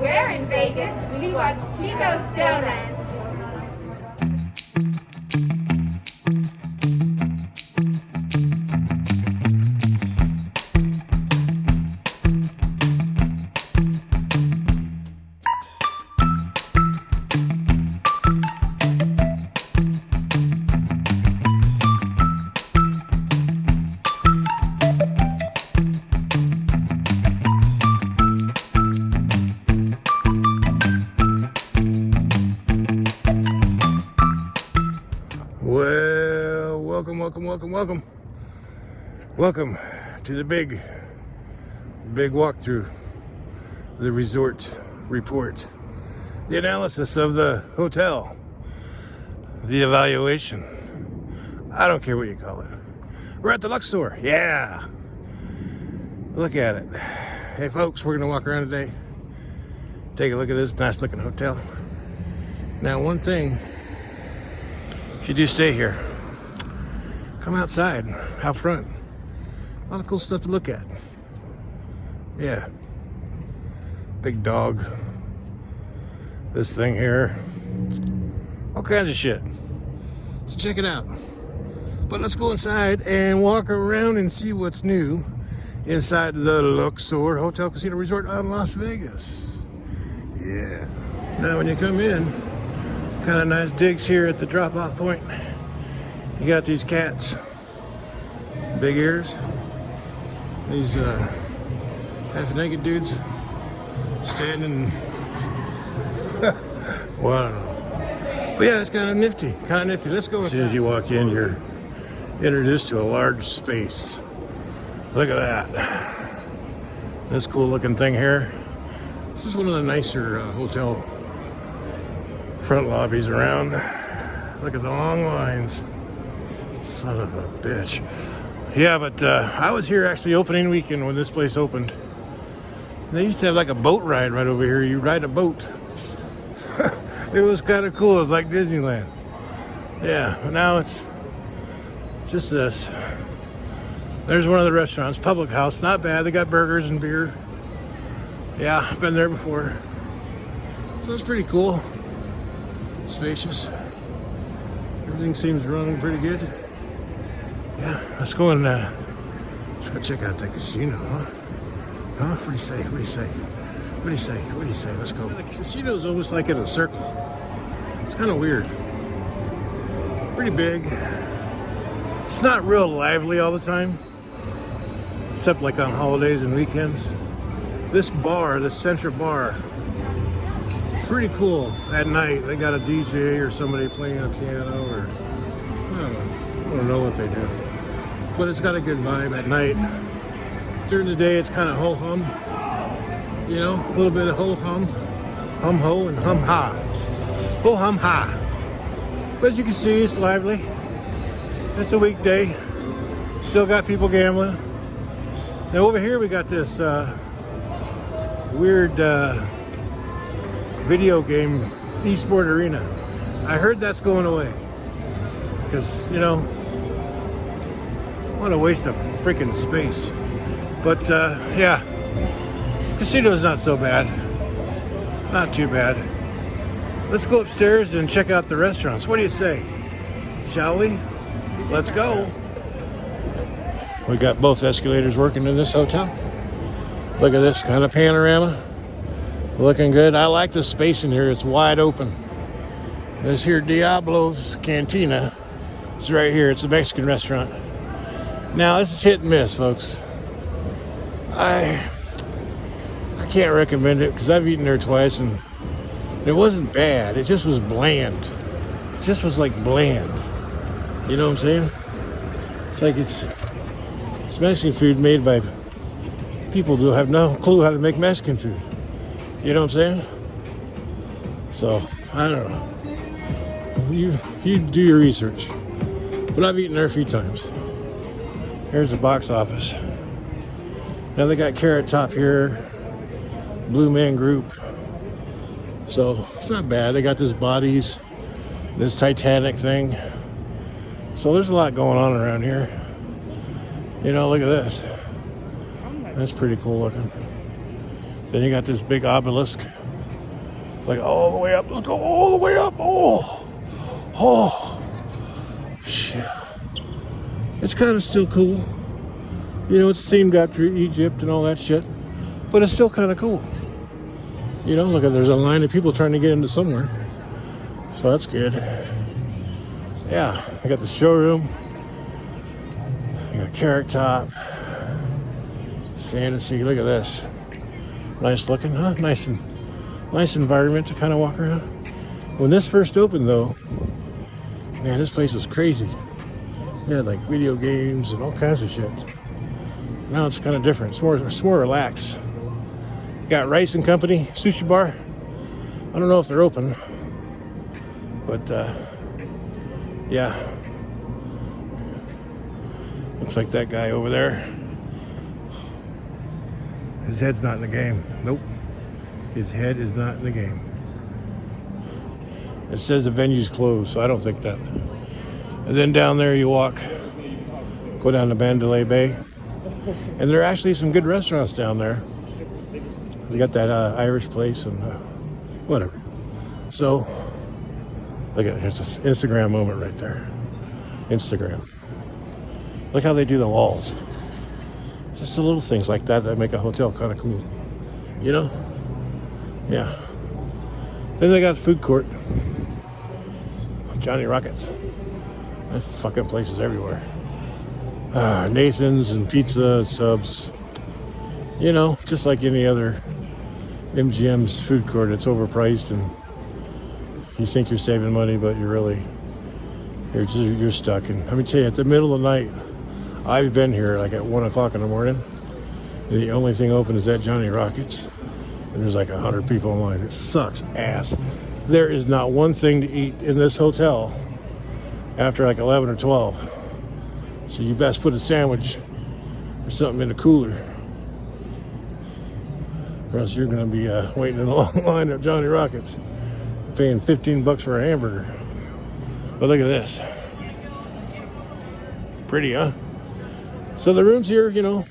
Where in Vegas we watch Chico's Donuts. Well, welcome to the big walkthrough, the resort report, the analysis of the hotel, the evaluation. I don't care what you call it. We're at the LUXOR. Yeah. Look at it. Hey folks, we're gonna walk around today. Take a look at this nice looking hotel. Now one thing, if you do stay here, come outside, out front. A lot of cool stuff to look at. Yeah. Big dog. This thing here. All kinds of shit. So check it out. But let's go inside and walk around and see what's new inside the LUXOR Hotel Casino Resort on Las Vegas. Yeah. Now when you come in, kind of nice digs here at the Dropoff Point. You got these cats, big ears, these half naked dudes standing. Well, I don't know, but yeah, it's kind of nifty, Let's go. As soon as you walk in, you're introduced to a large space. Look at that, this cool looking thing here. This is one of the nicer hotel front lobbies around. Look at the long lines. Son of a bitch. Yeah, but I was here actually opening weekend when this place opened. They used to have like a boat ride right over here. You ride a boat. It was kind of cool. It was like Disneyland. Yeah, but now it's just this. There's one of the restaurants, Public House. Not bad. They got burgers and beer. Yeah, I've been there before. So it's pretty cool. Spacious. Everything seems running pretty good. Yeah, let's go and let's go check out the casino, huh? Huh? What do you say? What do you say? What do you say? What do you say? Let's go. The casino is almost like in a circle. It's kind of weird. Pretty big. It's not real lively all the time, except like on holidays and weekends. This bar, this Central Bar, pretty cool. At night they got a DJ or somebody playing a piano, or I don't know what they do, but it's got a good vibe at night. During the day it's kind of ho-hum, you know, a little bit of ho-hum, hum-ho and hum-ha, ho-hum-ha. But as you can see, it's lively. It's a weekday. Still got people gambling. Now over here we got this weird video game esport arena. I heard that's going away because, you know, what a waste of freaking space. But yeah, casino's not so bad, not too bad. Let's go upstairs and check out the restaurants. What do you say? Shall we? Let's go. We got both escalators working in this hotel. Look at this kind of panorama. Looking good. I like the space in here. It's wide open. This here Diablo's Cantina is right here. It's a Mexican restaurant. Now this is hit and miss, folks. I can't recommend it because I've eaten there twice and it wasn't bad. It just was bland. It just was like bland. You know what I'm saying? It's like it's Mexican food made by people who have no clue how to make Mexican food. You know what I'm saying? So, I don't know. You do your research. But I've eaten there a few times. Here's the box office. Now they got Carrot Top here. Blue Man Group. So, it's not bad. They got this Bodies. This Titanic thing. So there's a lot going on around here. You know, look at this. That's pretty cool looking. Then you got this big obelisk. Like all the way up. Let's go all the way up. Oh, oh, shit. It's kind of still cool. You know, it's themed after Egypt and all that shit, but it's still kind of cool. You know, look at, there's a line of people trying to get into somewhere, so that's good. Yeah, I got the showroom. I got Carrot Top. Fantasy. Look at this. Nice looking, huh? Nice environment to kind of walk around. When this first opened, though, man, this place was crazy. They had like video games and all kinds of shit. Now it's kind of different. It's more relaxed. Got Rice and Company sushi bar. I don't know if they're open, but yeah. Looks like that guy over there. His head's not in the game. Nope. His head is not in the game. It says the venue's closed, so I don't think that. And then down there you walk, go down to Mandalay Bay. And there are actually some good restaurants down there. We got that Irish place and whatever. So, look at it. Here's this Instagram moment right there. Instagram. Look how they do the walls. Just the little things like that make a hotel kind of cool. You know? Yeah. Then they got the food court. Johnny Rockets. There's fucking places everywhere. Nathan's and pizza subs. You know, just like any other MGM's food court, it's overpriced and you think you're saving money, but you're stuck. And let me tell you, at the middle of the night, I've been here like at 1 o'clock in the morning, and the only thing open is that Johnny Rockets, and there's like 100 people in line. It sucks ass. There is not one thing to eat in this hotel after like 11 or 12. So you best put a sandwich or something in the cooler, or else you're gonna be waiting in a long line at Johnny Rockets, paying $15 for a hamburger. But look at this. Pretty, huh? So the rooms here, you know,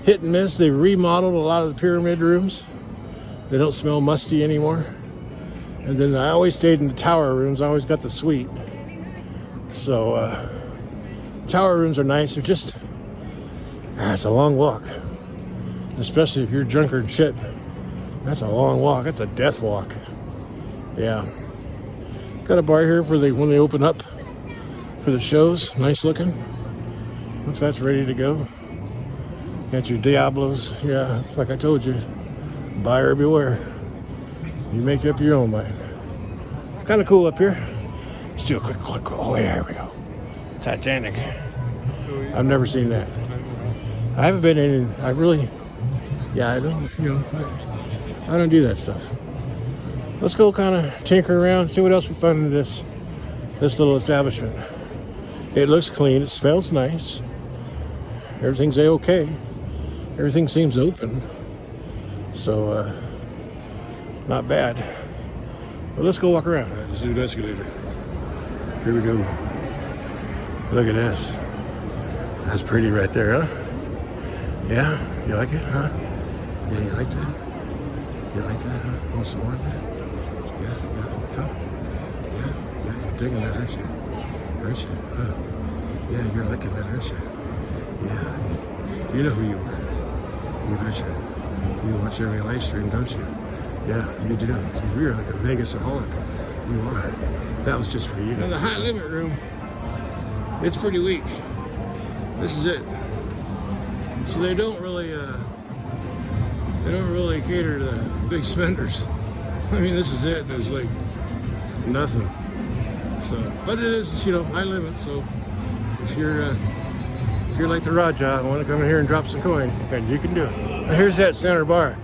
hit and miss. They remodeled a lot of the pyramid rooms. They don't smell musty anymore. And then I always stayed in the tower rooms. I always got the suite. So tower rooms are nice. They're just, it's a long walk. Especially if you're drunker and shit. That's a long walk. That's a death walk. Yeah. Got a bar here for when they open up for the shows. Nice looking. Looks that's ready to go. Got your Diablos. Yeah, like I told you, buyer beware. You make up your own mind. Kind of cool up here. Let's do a quick look. Oh yeah, here we go. Titanic. I've never seen that. I haven't been in. I don't. You know, I don't do that stuff. Let's go kind of tinker around, see what else we find in this little establishment. It looks clean. It smells nice. Everything's a-okay. Everything seems open. So, not bad. But let's go walk around. Let's do the escalator. Here we go. Look at this. That's pretty right there, huh? Yeah? You like it, huh? Yeah, you like that? You like that, huh? Want some more of that? Yeah, come. Yeah, you're digging that, aren't you? Aren't you? Huh? Yeah, you're liking that, aren't you? Yeah. You know who you are. You betcha. You watch every live stream, don't you? Yeah, you do. You're like a Vegasaholic. You are. That was just for you. Now the high limit room, it's pretty weak. This is it. So they don't really cater to big spenders. I mean, this is it. There's like nothing. So, but it is, you know, high limit. So if you're like the Raja and want to come in here and drop some coin, then you can do it. Now here's that center bar.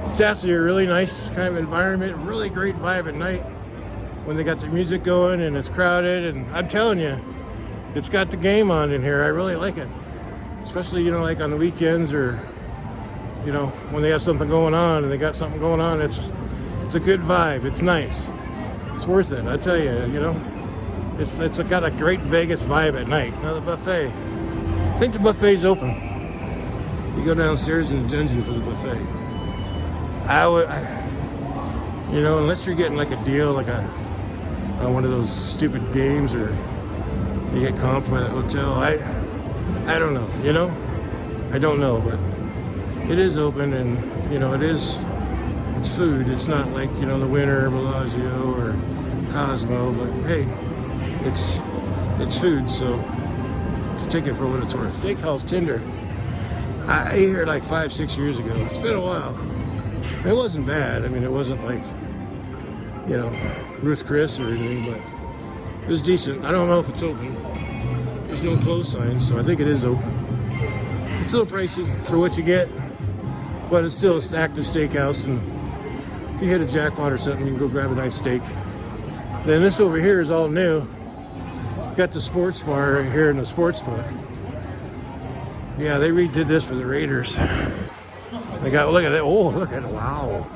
It's actually a really nice kind of environment, really great vibe at night when they got the music going and it's crowded. And I'm telling you, it's got the game on in here. I really like it, especially, you know, like on the weekends or, you know, when they have something going on and they got something going on. It's a good vibe. It's nice. It's worth it. I tell you, you know, it's got a great Vegas vibe at night. Now the buffet. I think the buffet's open. You go downstairs in the dungeon for the buffet. You know, unless you're getting like a deal, like on one of those stupid games, or you get comped by the hotel. I don't know, you know? I don't know, but it is open, and, you know, it's food. It's not like, you know, the Winter, Bellagio, or Cosmo, but hey, it's food, so take it for what it's worth. Steakhouse Tinder. I ate here like 5-6 years ago. It's been a while. It wasn't bad. I mean, it wasn't like, you know, Ruth Chris or anything, but it was decent. I don't know if it's open. There's no close signs, so I think it is open. It's a little pricey for what you get, but it's still an active steakhouse, and if you hit a jackpot or something, you can go grab a nice steak. Then this over here is all new. Got the sports bar right here in the sports book. Yeah, they redid this for the Raiders. They got, look at that. Oh, look at it. Wow.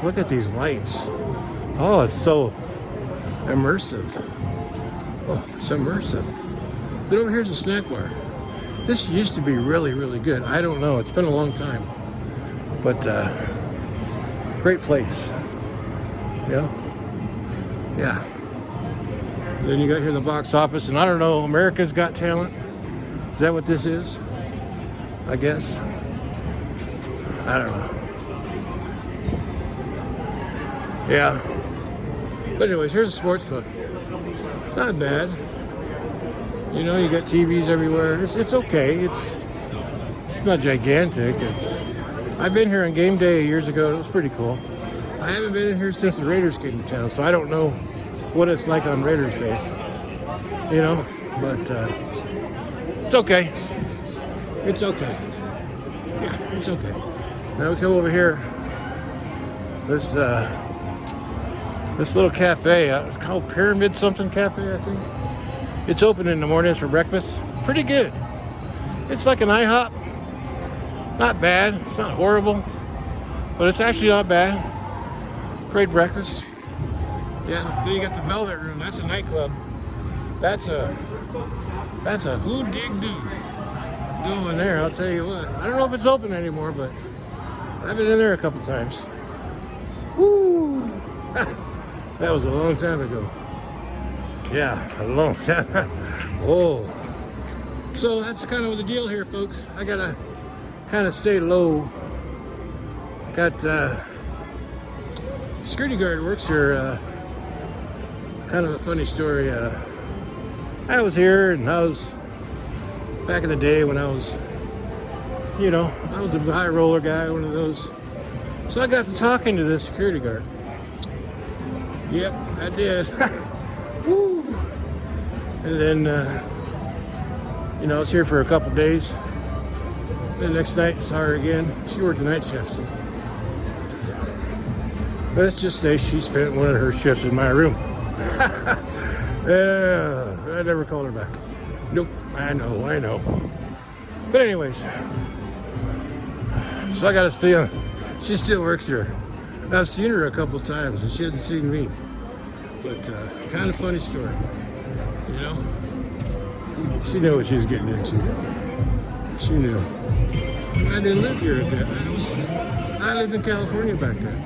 Look at these lights. Oh, it's so immersive. Oh, it's immersive. Then over here's a snack bar. This used to be really, really good. I don't know. It's been a long time. But great place. Yeah. Yeah. Then you got here the box office, and I don't know, America's Got Talent. Is that what this is? I guess. I don't know. Yeah. But anyways, here's a sports book. It's not bad. You know, you got TVs everywhere. It's okay. It's not gigantic. I've been here on game day years ago. It was pretty cool. I haven't been in here since the Raiders came to town, so I don't know what it's like on Raiders Day, you know, but it's okay. It's okay. Yeah, it's okay. Now we come over here. This little cafe, it's called Pyramid something Cafe, I think. It's open in the mornings for breakfast. Pretty good. It's like an IHOP. Not bad. It's not horrible, but it's actually not bad. Great breakfast. Yeah, then you got the Velvet Room. That's a nightclub. That's a who dig do going there. I'll tell you what. I don't know if it's open anymore, but I've been in there a couple times. Woo! That was a long time ago. Yeah, a long time. Oh. So that's kind of the deal here, folks. I gotta kind of stay low. Got security guard works here. Kind of a funny story. I was here, and I was back in the day when I was, you know, I was a high roller guy, one of those. So I got to talking to this security guard. Yep, I did. Woo. And then, you know, I was here for a couple days. The next night, I saw her again. She worked the night shift. Let's just say she spent one of her shifts in my room. I never called her back. Nope, I know. But anyways, so I got to stay on. She still works here. I've seen her a couple of times, and she hasn't seen me. But kind of funny story, you know. She knew what she was getting into. She knew. I didn't live here at that. I lived in California back then.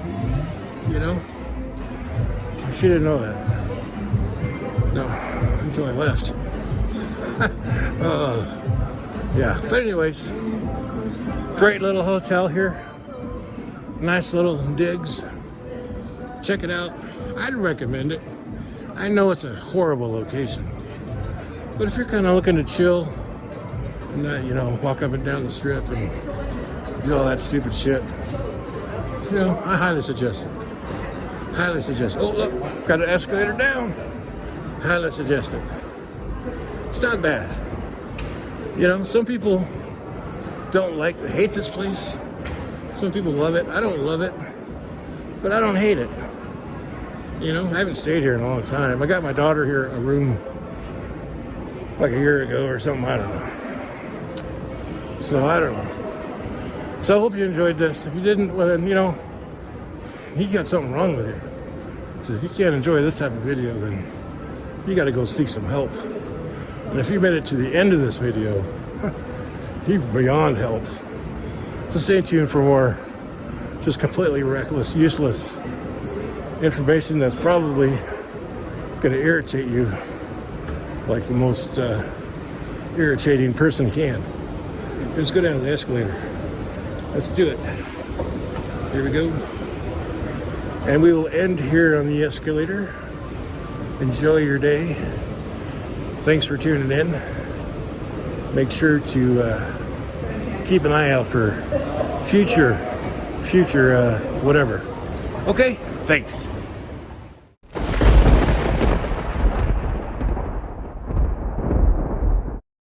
You know. She didn't know that. No, until I left. Yeah. But anyways, great little hotel here. Nice little digs. Check it out. I'd recommend it. I know it's a horrible location, but if you're kind of looking to chill and not, you know, walk up and down the strip and do all that stupid shit, you know, I highly suggest it. Highly suggest it. Oh, look, got an escalator down. Highly suggest it. It's not bad. You know, some people hate this place. Some people love it. I don't love it, but I don't hate it. You know, I haven't stayed here in a long time. I got my daughter here a room like a year ago or something. I don't know. So I don't know. So I hope you enjoyed this. If you didn't, well then, you know, you got something wrong with you. So if you can't enjoy this type of video, then you got to go seek some help. And if you made it to the end of this video, you're beyond help. So stay tuned for more just completely reckless, useless information that's probably going to irritate you like the most irritating person can. Let's go down the escalator. Let's do it. Here we go. And we will end here on the escalator. Enjoy your day. Thanks for tuning in. Make sure to keep an eye out for future whatever. Okay, thanks.